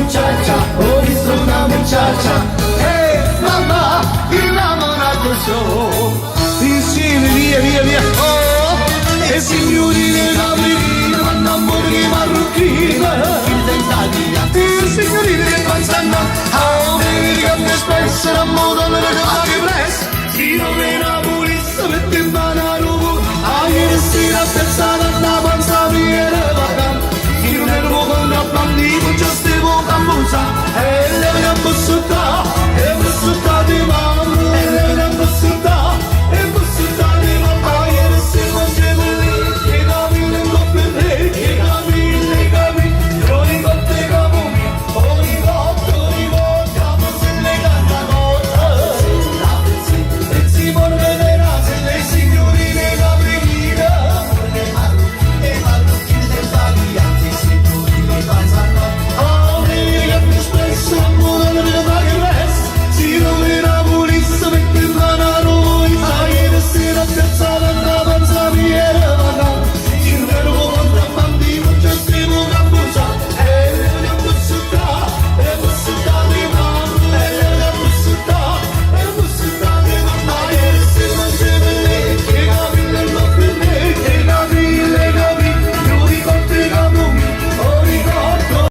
muchacha, ho visto una muchacha, mamma, innamorato sono. Insieme via via via, oh, e signori della Brigina, vanno a morire marrucchina. I signorini che passano a America spesso la moda nelle case presso. Si non è Napoli, si mette in mano a Roma. A ieri sera pensata alla panza mia era vacante. Si non è Roma con la bambina, già stiamo a Musa. E lei a Bussotta,